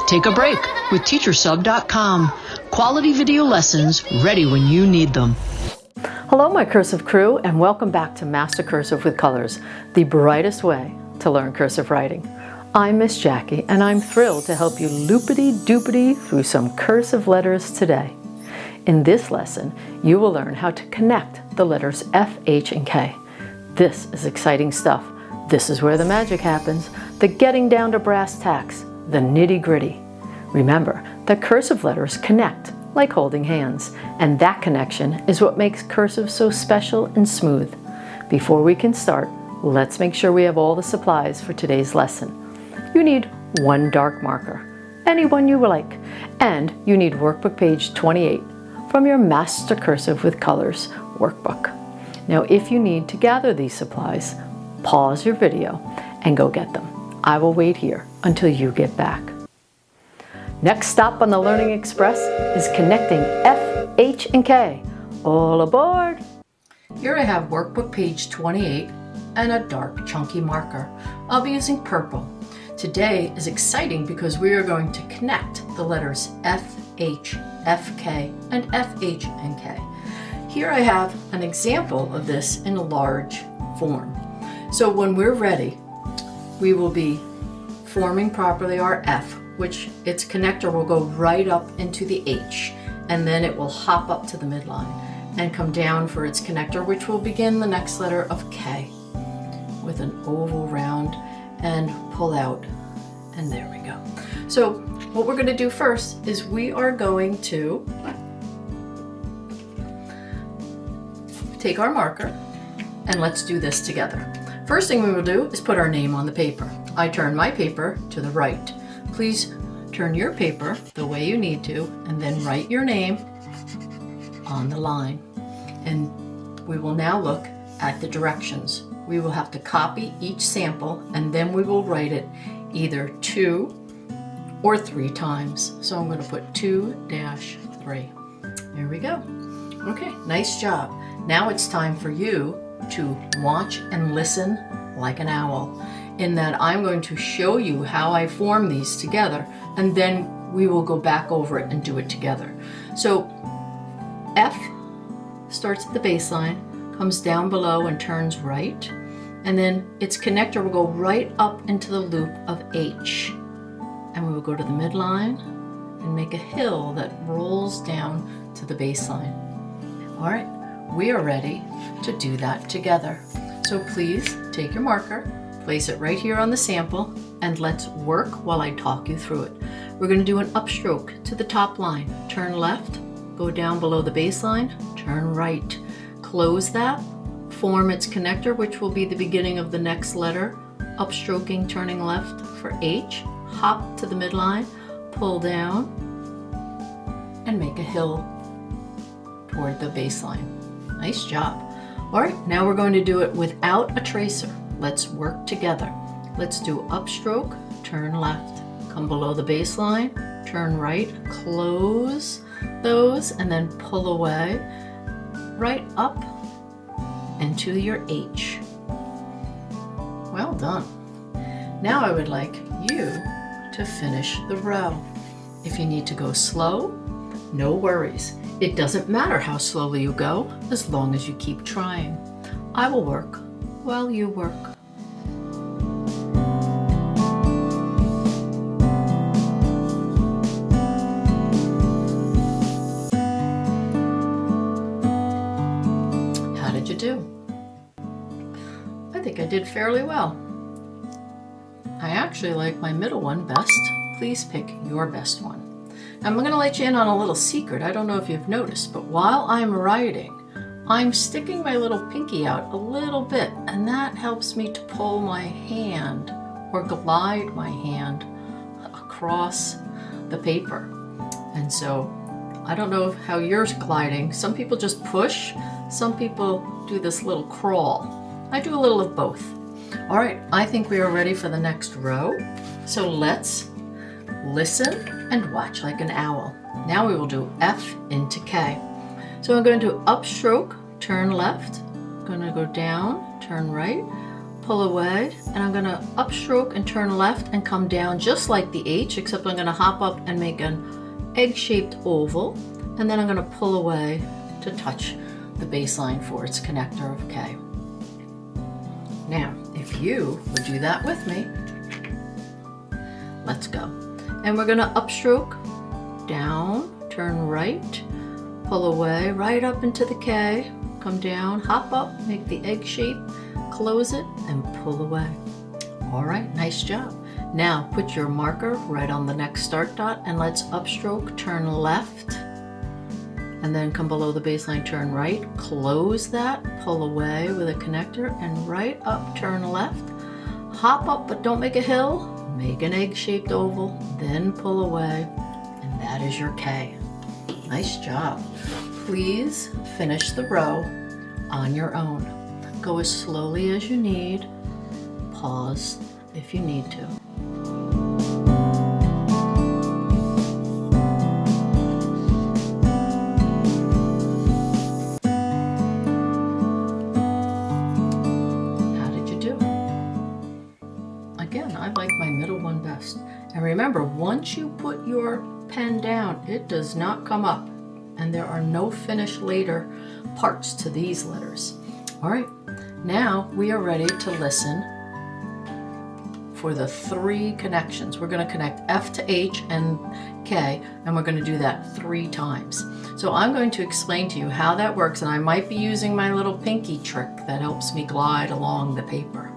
Take a break with teachersub.com. Quality video lessons ready when you need them. Hello, my cursive crew, and welcome back to Master Cursive with Colors, the brightest way to learn cursive writing. I'm Miss Jackie, and I'm thrilled to help you loopity-doopity through some cursive letters today. In this lesson, you will learn how to connect the letters F, H, and K. This is exciting stuff. This is where the magic happens, the getting down to brass tacks, the nitty-gritty. Remember that cursive letters connect like holding hands, and that connection is what makes cursive so special and smooth. Before we can start, let's make sure we have all the supplies for today's lesson. You need one dark marker, any one you like, and you need workbook page 28 from your Master Cursive with Colors workbook. Now, if you need to gather these supplies, pause your video and go get them. I will wait here until you get back. Next stop on the Learning Express is connecting F, H, and K. All aboard! Here I have workbook page 28 and a dark chunky marker. I'll be using purple. Today is exciting because we are going to connect the letters F, H, F, K, and F, H, and K. Here I have an example of this in a large form. So when we're ready, we will be forming properly our F, which its connector will go right up into the H, and then it will hop up to the midline and come down for its connector, which will begin the next letter of K with an oval round and pull out, and there we go. So what we're going to do first is we are going to take our marker and let's do this together. First thing we will do is put our name on the paper. I turn my paper to the right. Please turn your paper the way you need to and then write your name on the line. And we will now look at the directions. We will have to copy each sample and then we will write it either 2 or 3 times. So I'm going to put 2-3. There we go. Okay, nice job. Now it's time for you to watch and listen like an owl, in that I'm going to show you how I form these together, and then we will go back over it and do it together. So F starts at the baseline, comes down below and turns right, and then its connector will go right up into the loop of H, and we will go to the midline and make a hill that rolls down to the baseline. All right, we are ready to do that together. So please take your marker, place it right here on the sample, and let's work while I talk you through it. We're going to do an upstroke to the top line. Turn left, go down below the baseline, turn right. Close that, form its connector, which will be the beginning of the next letter. Upstroking, turning left for H, hop to the midline, pull down, and make a hill toward the baseline. Nice job. All right, now we're going to do it without a tracer. Let's work together. Let's do upstroke, turn left, come below the baseline, turn right, close those, and then pull away, right up into your H. Well done. Now I would like you to finish the row. If you need to go slow, no worries. It doesn't matter how slowly you go, as long as you keep trying. I will work while you work. How did you do? I think I did fairly well. I actually like my middle one best. Please pick your best one. I'm going to let you in on a little secret. I don't know if you've noticed, but while I'm writing, I'm sticking my little pinky out a little bit, and that helps me to pull my hand or glide my hand across the paper. And so I don't know how yours gliding. Some people just push, some people do this little crawl. I do a little of both. All right, I think we are ready for the next row. So let's listen and watch like an owl. Now we will do F into K. So I'm going to upstroke, turn left, I'm going to go down, turn right, pull away, and I'm going to upstroke and turn left and come down just like the H, except I'm going to hop up and make an egg-shaped oval, and then I'm going to pull away to touch the baseline for its connector of K. Now, if you would do that with me, let's go. And we're going to upstroke, down, turn right, pull away, right up into the K, come down, hop up, make the egg shape, close it, and pull away. All right, nice job. Now put your marker right on the next start dot and let's upstroke, turn left, and then come below the baseline, turn right, close that, pull away with a connector, and right up, turn left, hop up but don't make a hill, make an egg-shaped oval, then pull away, and that is your K. Nice job. Please finish the row on your own. Go as slowly as you need. Pause if you need to. How did you do? Again, I like my middle one best. And remember, once you put your pen down, it does not come up. And there are no finish later parts to these letters. All right, now we are ready to listen for the 3 connections. We're going to connect F to H and K, and we're going to do that 3 times. So I'm going to explain to you how that works, and I might be using my little pinky trick that helps me glide along the paper.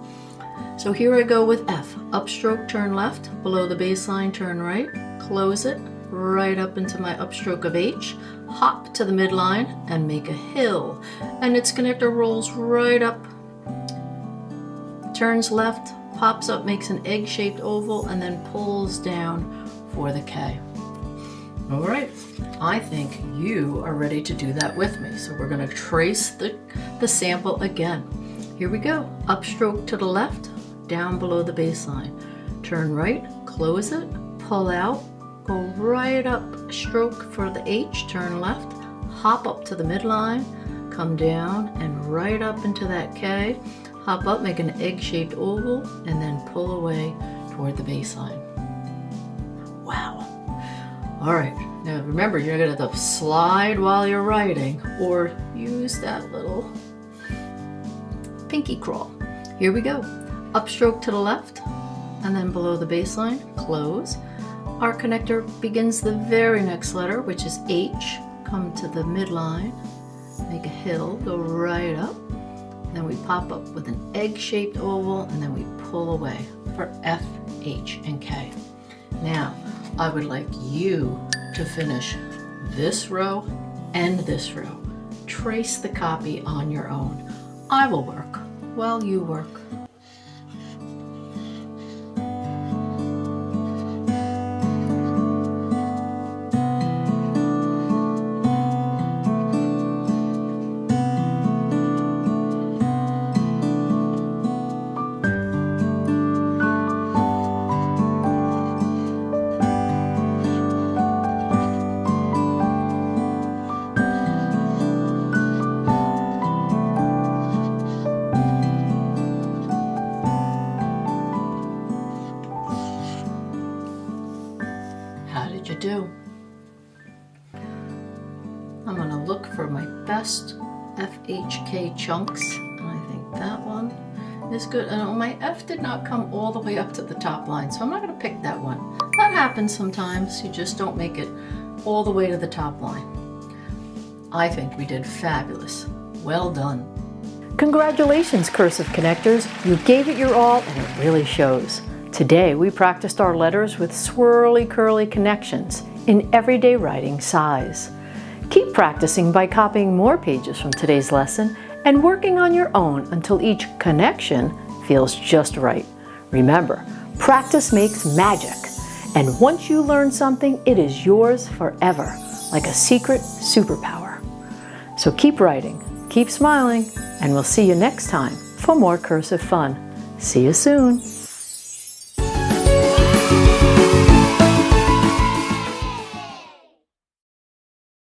So here I go with F. Upstroke, turn left, below the baseline, turn right, close it, right up into my upstroke of H, hop to the midline and make a hill, and its connector rolls right up, turns left, pops up, makes an egg-shaped oval, and then pulls down for the K. All right, I think you are ready to do that with me. So we're going to trace the sample again. Here we go. Upstroke to the left, down below the baseline. Turn right, close it, pull out, go right up, stroke for the H, turn left, hop up to the midline, come down and right up into that K, hop up, make an egg-shaped oval, and then pull away toward the baseline. Wow. All right, now remember, you're gonna have to slide while you're writing or use that little pinky crawl. Here we go. Upstroke to the left, and then below the baseline, close. Our connector begins the very next letter, which is H. Come to the midline, make a hill, go right up. Then we pop up with an egg-shaped oval, and then we pull away for F, H, and K. Now, I would like you to finish this row and this row. Trace the copy on your own. I will work while you work. How did you do? I'm going to look for my best FHK chunks, and I think that one is good. And my F did not come all the way up to the top line, so I'm not going to pick that one. That happens sometimes. You just don't make it all the way to the top line. I think we did fabulous. Well done. Congratulations, Cursive Connectors. You gave it your all, and it really shows. Today, we practiced our letters with swirly curly connections in everyday writing size. Keep practicing by copying more pages from today's lesson and working on your own until each connection feels just right. Remember, practice makes magic, and once you learn something, it is yours forever, like a secret superpower. So keep writing, keep smiling, and we'll see you next time for more cursive fun. See you soon.